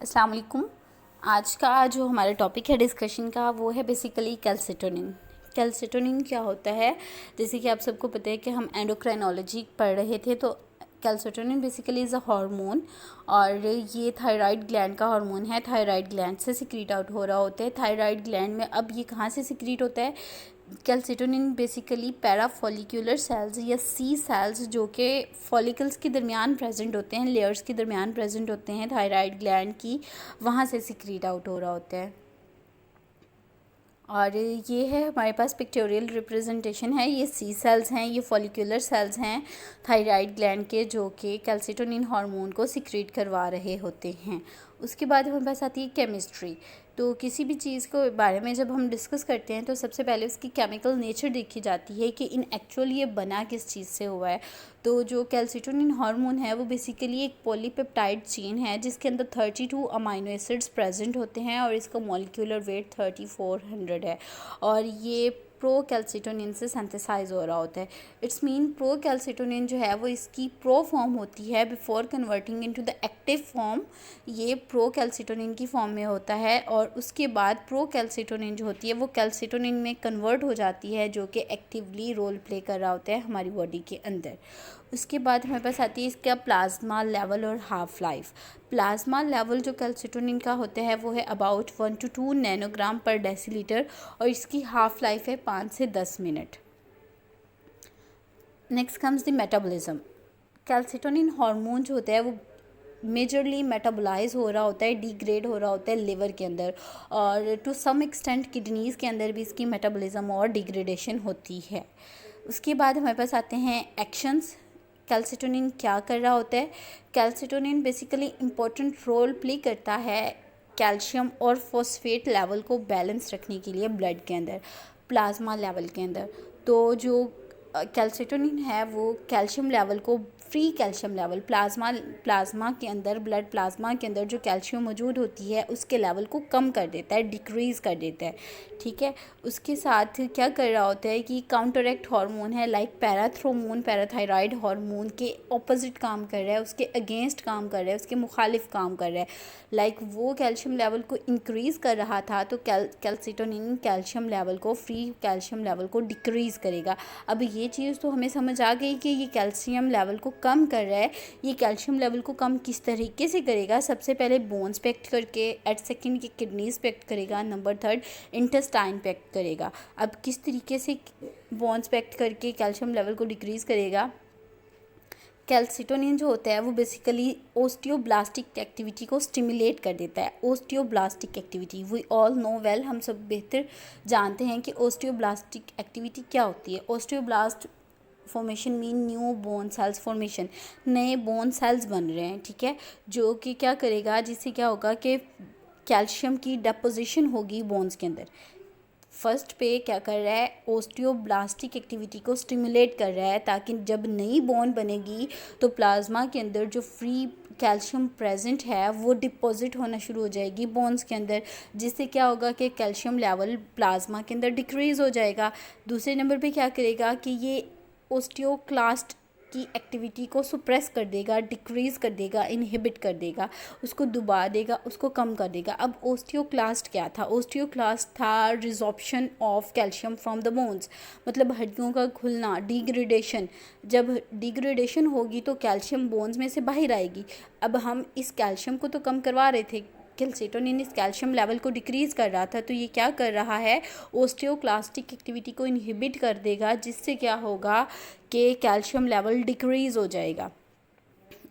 अस्सलाम वालेकुम। आज का जो हमारा टॉपिक है डिस्कशन का वो है बेसिकली कैल्सिटोनिन। कैल्सिटोनिन क्या होता है? जैसे कि आप सबको पता है कि हम एंडोक्राइनोलॉजी पढ़ रहे थे, तो calcitonin basically is a hormone और ये थायराइड ग्लैंड का हार्मोन है। थायराइड ग्लैंड से सिक्रीट आउट हो रहा होता है। थायराइड ग्लैंड में अब ये कहाँ से सिक्रीट होता है? कैल्सिटोनिन बेसिकली पैराफॉलिक्यूलर सेल्स या सी सेल्स जो कि फॉलिकल्स के दरमियान प्रेजेंट होते हैं, लेयर्स के दरमियान प्रेजेंट होते हैं थायराइड ग्लैंड की, वहाँ से सिक्रीट आउट हो रहा होता है। और ये है हमारे पास पिक्टोरियल रिप्रेजेंटेशन है। ये सी सेल्स हैं, ये फॉलिक्यूलर सेल्स हैं थायराइड ग्लैंड के, जो कि कैल्सिटोनिन हार्मोन को सिक्रीट करवा रहे होते हैं। उसके बाद हमारे पास आती है केमिस्ट्री। तो किसी भी चीज़ के बारे में जब हम डिस्कस करते हैं तो सबसे पहले उसकी केमिकल नेचर देखी जाती है कि इन एक्चुअल ये बना किस चीज़ से हुआ है। तो जो कैल्सिटोनिन हार्मोन है वो बेसिकली एक पॉलीपेप्टाइड चेन है जिसके अंदर 32 अमाइनो एसिड्स प्रेजेंट होते हैं और इसका मॉलिक्यूलर वेट 3400 है और ये प्रो कैल्सिटोनिन से सिंथेसाइज हो रहा होता है। इट्स मीन प्रो कैल्सिटोनिन जो है वो इसकी प्रो फॉर्म होती है before converting into the active form. ये प्रो कैल्सिटोनिन की फॉर्म में होता है और उसके बाद प्रो कैल्सिटोनिन जो होती है वो कैल्सिटोनिन में कन्वर्ट हो जाती है, जो कि एक्टिवली रोल प्ले कर रहा होता है हमारी बॉडी के अंदर। उसके बाद हमारे पास आती है इसका प्लाज्मा लेवल और हाफ लाइफ। प्लाज्मा लेवल जो कैल्सिटोनिन का होता है वो है अबाउट 1 to 2 नैनोग्राम पर डेसीलीटर और इसकी हाफ लाइफ है 5 से 10 minute. Next comes the metabolism. Calcitonin hormone जो होता है वो मेजरली मेटाबोलाइज हो रहा होता है, डिग्रेड हो रहा होता है लिवर के अंदर और टू सम एक्सटेंट किडनीज़ के अंदर भी इसकी मेटाबॉलिज्म और डिग्रेडेशन होती है। उसके बाद हमारे पास आते हैं एक्शंस। कैल्सिटोनिन क्या कर रहा होता है? Calcitonin basically important role play करता है कैल्शियम और फॉस्फेट लेवल को बैलेंस रखने के लिए ब्लड के अंदर, प्लाज्मा लेवल के अंदर। तो जो कैल्सिटोनिन है वो कैल्शियम लेवल को, फ्री कैल्शियम लेवल, प्लाज्मा के अंदर, ब्लड प्लाज्मा के अंदर जो कैल्शियम मौजूद होती है उसके लेवल को कम कर देता है, डिक्रीज़ कर देता है। ठीक है, उसके साथ क्या कर रहा होता है कि काउंटरएक्ट हार्मोन है लाइक पैराथ्रोमोन, पैराथायराइड हार्मोन के ऑपोजिट काम कर रहा है, उसके अगेंस्ट काम कर रहा है, उसके मुखालिफ काम कर रहा है। लाइक वो कैल्शियम लेवल को इंक्रीज़ कर रहा था तो कैल्सिटोनिन कैल्शियम लेवल को, फ्री कैल्शियम लेवल को डिक्रीज़ करेगा। अब ये चीज़ तो हमें समझ आ गई कि ये कैल्शियम लेवल को कम कर रहा है। ये कैल्शियम लेवल को कम किस तरीके से करेगा? सबसे पहले बोन्स पे एक्ट करके, एट सेकेंड की किडनीज़ पे एक्ट करेगा, नंबर थर्ड इंटेस्टाइन पे एक्ट करेगा। अब किस तरीके से बोन्स पे एक्ट करके कैल्शियम लेवल को डिक्रीज़ करेगा? कैल्सिटोनिन जो होता है वो बेसिकली ओस्टियोब्लास्टिक एक्टिविटी को स्टिमुलेट कर देता है। Osteoblastic activity we all know well, हम सब बेहतर जानते हैं कि ओस्टियोब्लास्टिक एक्टिविटी क्या होती है। Osteoblast formation mean new bone cells formation, नए बोन सेल्स बन रहे हैं। ठीक है, जो कि क्या करेगा, जिससे क्या होगा कि कैल्शियम की डेपोजिशन होगी बोन्स के अंदर। फर्स्ट पे क्या कर रहा है? ओस्टियोब्लास्टिक एक्टिविटी को स्टिमुलेट कर रहा है ताकि जब नई बोन बनेगी तो प्लाज्मा के अंदर जो फ्री कैल्शियम प्रेजेंट है वो डिपॉजिट होना शुरू हो जाएगी बोन्स के अंदर, जिससे क्या होगा कि कैल्शियम लेवल प्लाज्मा के अंदर डिक्रीज़ हो जाएगा। दूसरे नंबर पे क्या करेगा कि ये ओस्टियोक्लास्ट की एक्टिविटी को सुप्रेस कर देगा, डिक्रीज़ कर देगा, इनहिबिट कर देगा, उसको दबा देगा, उसको कम कर देगा। अब ओस्टियोक्लास्ट क्या था? ओस्टियोक्लास्ट था resorption of calcium from the bones, मतलब हड्डियों का घुलना, डिग्रेडेशन। जब डिग्रेडेशन होगी तो कैल्शियम बोन्स में से बाहर आएगी। अब हम इस कैल्शियम को तो कम करवा रहे थे, कैल्सिटोनिन इस कैल्शियम लेवल को डिक्रीज़ कर रहा था, तो ये क्या कर रहा है? ओस्टियोक्लास्टिक एक्टिविटी को इनहिबिट कर देगा, जिससे क्या होगा कि कैल्शियम लेवल डिक्रीज़ हो जाएगा।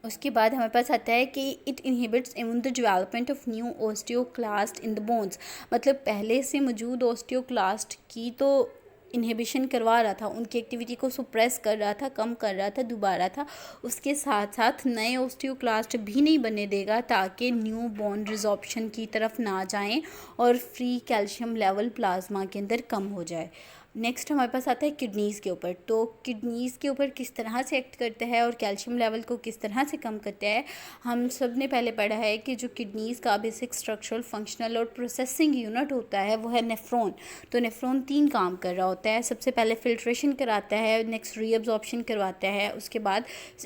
उसके बाद हमारे पास आता है कि it inhibits even the development of new osteoclast in the bones, मतलब पहले से मौजूद ओस्टियोक्लास्ट की तो इनहिबिशन करवा रहा था, उनकी एक्टिविटी को सुप्रेस कर रहा था, कम कर रहा था, दबा रहा था। उसके साथ साथ नए ओस्टियोक्लास्ट भी नहीं बनने देगा ताकि न्यू बोन रिजॉर्प्शन की तरफ ना जाएं और फ्री कैल्शियम लेवल प्लाज्मा के अंदर कम हो जाए। नेक्स्ट हमारे पास आता है किडनीज़ के ऊपर। तो किडनीज़ के ऊपर किस तरह से एक्ट करता है और कैल्शियम लेवल को किस तरह से कम करता है? हम सब ने पहले पढ़ा है कि जो किडनीज़ का बेसिक स्ट्रक्चरल, फंक्शनल और प्रोसेसिंग यूनिट होता है वो है नेफ्रॉन। तो नेफ्रॉन 3 काम कर रहा होता है। सबसे पहले फिल्ट्रेशन कराता है, नेक्स्ट रीअब्जॉर्प्शन करवाता है, उसके बाद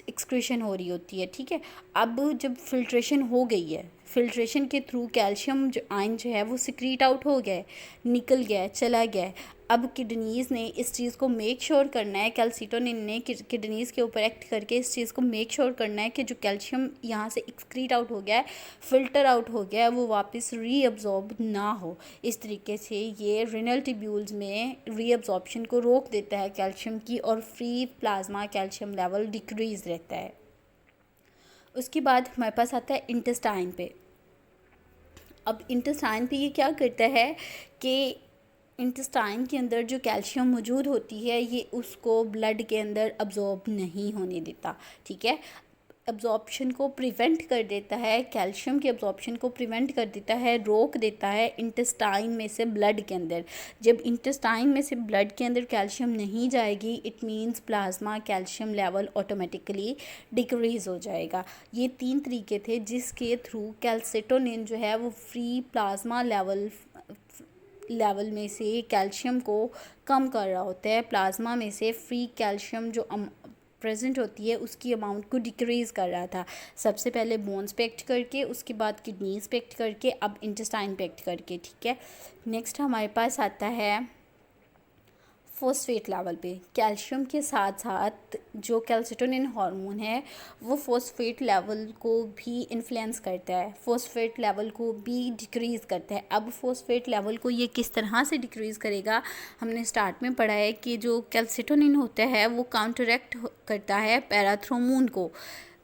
एक्सक्रीशन हो रही होती है। ठीक है, अब जब फिल्ट्रेशन हो गई है, फिल्ट्रेशन के थ्रू कैल्शियम जो आयन जो है वो सिक्रीट आउट हो गया है, निकल गया है, चला गया है। अब किडनीज़ ने इस चीज़ को मेक श्योर करना है, कैल्सिटोनिन ने किडनीज़ के ऊपर एक्ट करके इस चीज़ को मेक श्योर करना है कि जो कैल्शियम यहाँ से एक्सक्रीट आउट हो गया है, फ़िल्टर आउट हो गया है, वो वापस रीअब्जॉर्ब ना हो। इस तरीके से ये रिनल ट्यूब्यूल्स में रीअब्जॉर्प्शन को रोक देता है कैल्शियम की, और free plasma calcium level decrease रहता है। उसके बाद हमारे पास आता है इंटेस्टाइन पे। अब इंटेस्टाइन पे ये क्या करता है कि इंटेस्टाइन के अंदर जो कैल्शियम मौजूद होती है ये उसको ब्लड के अंदर अब्जॉर्ब नहीं होने देता, ठीक है। अब्जॉर्प्शन को प्रिवेंट कर देता है, कैल्शियम के अब्जॉर्प्शन को प्रिवेंट कर देता है, रोक देता है इंटेस्टाइन में से ब्लड के अंदर। जब इंटेस्टाइन में से ब्लड के अंदर कैल्शियम नहीं जाएगी, it means plasma calcium level automatically decrease हो जाएगा। ये 3 तरीके थे जिसके थ्रू कैल्सिटोनिन जो है वो फ्री प्लाज्मा लेवल में से कैल्शियम को कम कर रहा होता है, प्लाज्मा में से फ्री कैल्शियम जो प्रेजेंट होती है उसकी अमाउंट को डिक्रीज़ कर रहा था। सबसे पहले बोन्स पे एक्ट करके, उसके बाद किडनीज़ पे एक्ट करके, अब इंटेस्टाइन पे एक्ट करके, ठीक है। नेक्स्ट हमारे पास आता है फोस्फेट लेवल पे। कैल्शियम के साथ साथ जो कैल्सिटोनिन हार्मोन है वो फोस्फेट लेवल को भी इन्फ्लुएंस करता है, फोस्फेट लेवल को भी डिक्रीज़ करता है। अब फोस्फेट लेवल को ये किस तरह से डिक्रीज़ करेगा, हमने स्टार्ट में पढ़ा है कि जो कैल्सिटोनिन होता है वो काउंटरैक्ट करता है पैराथ्रोमोन को,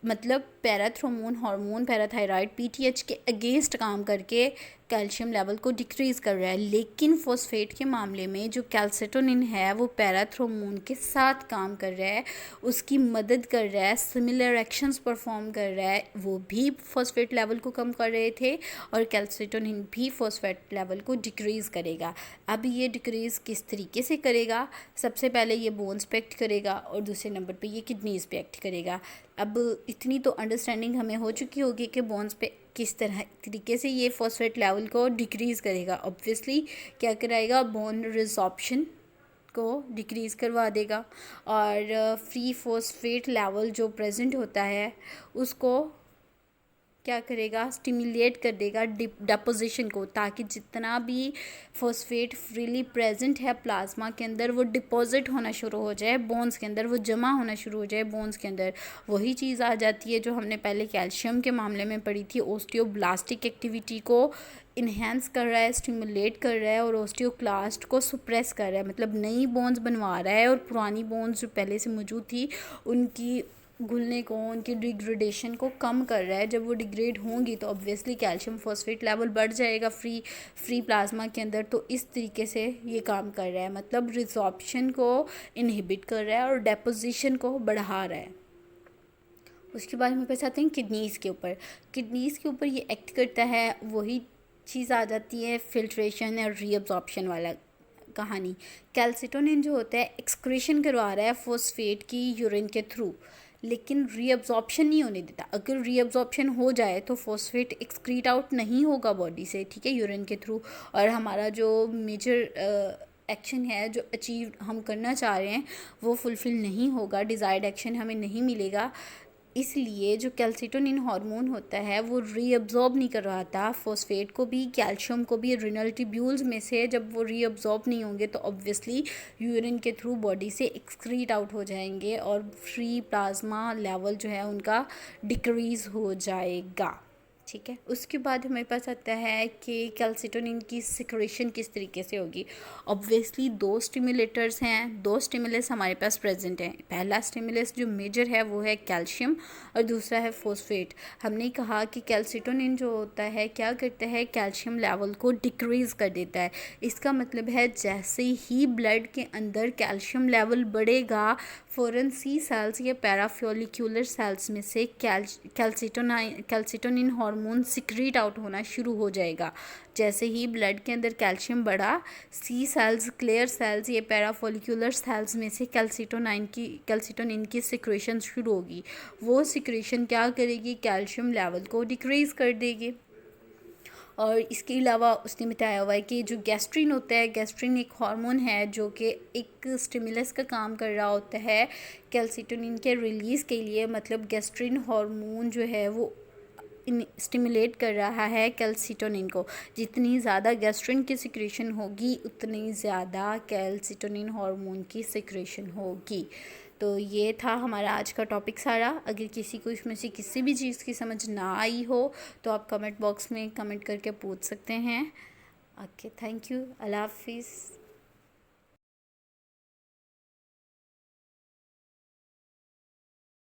मतलब पैराथ्रोमोन हार्मोन पैराथायराइड पीटीएच के अगेंस्ट काम करके कैल्शियम लेवल को डिक्रीज़ कर रहा है। लेकिन फोस्फेट के मामले में जो कैल्सिटोनिन है वो पैराथ्रोमोन के साथ काम कर रहा है, उसकी मदद कर रहा है, सिमिलर एक्शंस परफॉर्म कर रहा है। वो भी फोस्फेट लेवल को कम कर रहे थे और कैल्सिटोनिन भी फोस्फेट लेवल को डिक्रीज़ करेगा। अब ये डिक्रीज़ किस तरीके से करेगा, सबसे पहले ये बोन्स पे एक्ट करेगा और दूसरे नंबर पे ये किडनीज़ पे एक्ट करेगा। अब इतनी तो अंडरस्टैंडिंग हमें हो चुकी होगी कि बोन्स पे किस तरह तरीके से ये फॉस्फेट लेवल को डिक्रीज़ करेगा। ऑब्वियसली क्या कराएगा, बोन रिजॉर्प्शन को डिक्रीज़ करवा देगा और फ्री फॉस्फेट लेवल जो प्रेजेंट होता है उसको क्या करेगा, स्टिमुलेट कर देगा डिपोजिशन को, ताकि जितना भी फॉस्फेट फ्रीली प्रेजेंट है प्लाज्मा के अंदर वो डिपॉजिट होना शुरू हो जाए बोन्स के अंदर, वो जमा होना शुरू हो जाए बोन्स के अंदर। वही चीज़ आ जाती है जो हमने पहले कैल्शियम के मामले में पढ़ी थी, ओस्टियोब्लास्टिक एक्टिविटी को इन्हेंस कर रहा है, स्टिमुलेट कर रहा है और ओस्टियोक्लास्ट को सुप्रेस कर रहा है, मतलब नई बोन्स बनवा रहा है और पुरानी बोन्स जो पहले से मौजूद थी उनकी घुलने को, उनकी डिग्रेडेशन को कम कर रहा है। जब वो डिग्रेड होंगी तो ऑब्वियसली कैल्शियम फॉस्फेट लेवल बढ़ जाएगा फ्री प्लाज्मा के अंदर। तो इस तरीके से ये काम कर रहा है, मतलब रिजॉर्प्शन को इनहिबिट कर रहा है और डेपोजिशन को बढ़ा रहा है। उसके बाद हम पास आते हैं किडनीज़ के ऊपर। किडनीज़ के ऊपर ये एक्ट करता है, वही चीज़ आ जाती है फिल्ट्रेशन और रीअब्जॉर्प्शन वाला कहानी। कैल्सिटोनिन जो होता है एक्सक्रीशन करवा रहा है फॉस्फेट की यूरिन के थ्रू, लेकिन रीअब्जॉर्प्शन नहीं होने देता। अगर रीअब्जॉर्प्शन हो जाए तो फॉस्फेट एक्सक्रीट आउट नहीं होगा बॉडी से, ठीक है, यूरिन के थ्रू, और हमारा जो मेजर एक्शन है जो अचीव हम करना चाह रहे हैं वो फुलफ़िल नहीं होगा, डिज़ायर्ड एक्शन हमें नहीं मिलेगा। इसलिए जो कैल्सिटोनिन हार्मोन होता है वो रीअब्जॉर्ब नहीं करवाता फॉस्फेट को भी, कैल्शियम को भी। रिनल ट्यूब्यूल्स में से जब वो रीअब्जॉर्ब नहीं होंगे तो ऑब्वियसली यूरिन के थ्रू बॉडी से एक्सक्रीट आउट हो जाएंगे और फ्री प्लाज्मा लेवल जो है उनका डिक्रीज़ हो जाएगा, ठीक है। उसके बाद हमारे पास आता है कि कैल्सिटोनिन की सिक्रेशन किस तरीके से होगी। ऑब्वियसली 2 स्टिमुलेटर्स हैं, 2 स्टिमुलस हमारे पास प्रेजेंट हैं। पहला स्टिमुलस जो मेजर है वो है कैल्शियम और दूसरा है फॉस्फेट। हमने कहा कि कैल्सिटोनिन जो होता है क्या करता है, कैल्शियम लेवल को डिक्रीज़ कर देता है। इसका मतलब है जैसे ही ब्लड के अंदर कैल्शियम लेवल बढ़ेगा फ़ौरन सी सेल्स या पैराफोलिक्यूलर सेल्स में से कैल्सिटोनिन हार्मोन सिक्रीट आउट होना शुरू हो जाएगा। जैसे ही ब्लड के अंदर कैल्शियम बढ़ा, सी सेल्स, क्लियर सेल्स या पैराफोलिक्यूलर सेल्स में से कैल्सिटोनिन की सिक्रेशन शुरू होगी। वो सिक्रेशन क्या करेगी, कैल्शियम लेवल को डिक्रीज़ कर देगी। और इसके अलावा उसने बताया हुआ है कि जो गैस्ट्रिन होता है, गैस्ट्रिन एक हार्मोन है जो कि एक स्टिमुलस का काम कर रहा होता है कैल्सिटोनिन के रिलीज़ के लिए। मतलब गैस्ट्रिन हार्मोन जो है वो स्टिमुलेट कर रहा है कैल्सिटोनिन को। जितनी ज़्यादा गैस्ट्रिन की सिक्रेशन होगी उतनी ज़्यादा कैल्सिटोनिन हार्मोन की सिक्रेशन होगी। तो ये था हमारा आज का टॉपिक सारा। अगर किसी को इसमें से किसी भी चीज़ की समझ ना आई हो तो आप कमेंट बॉक्स में कमेंट करके पूछ सकते हैं। ओके, थैंक यू, अल्लाह हाफिज़।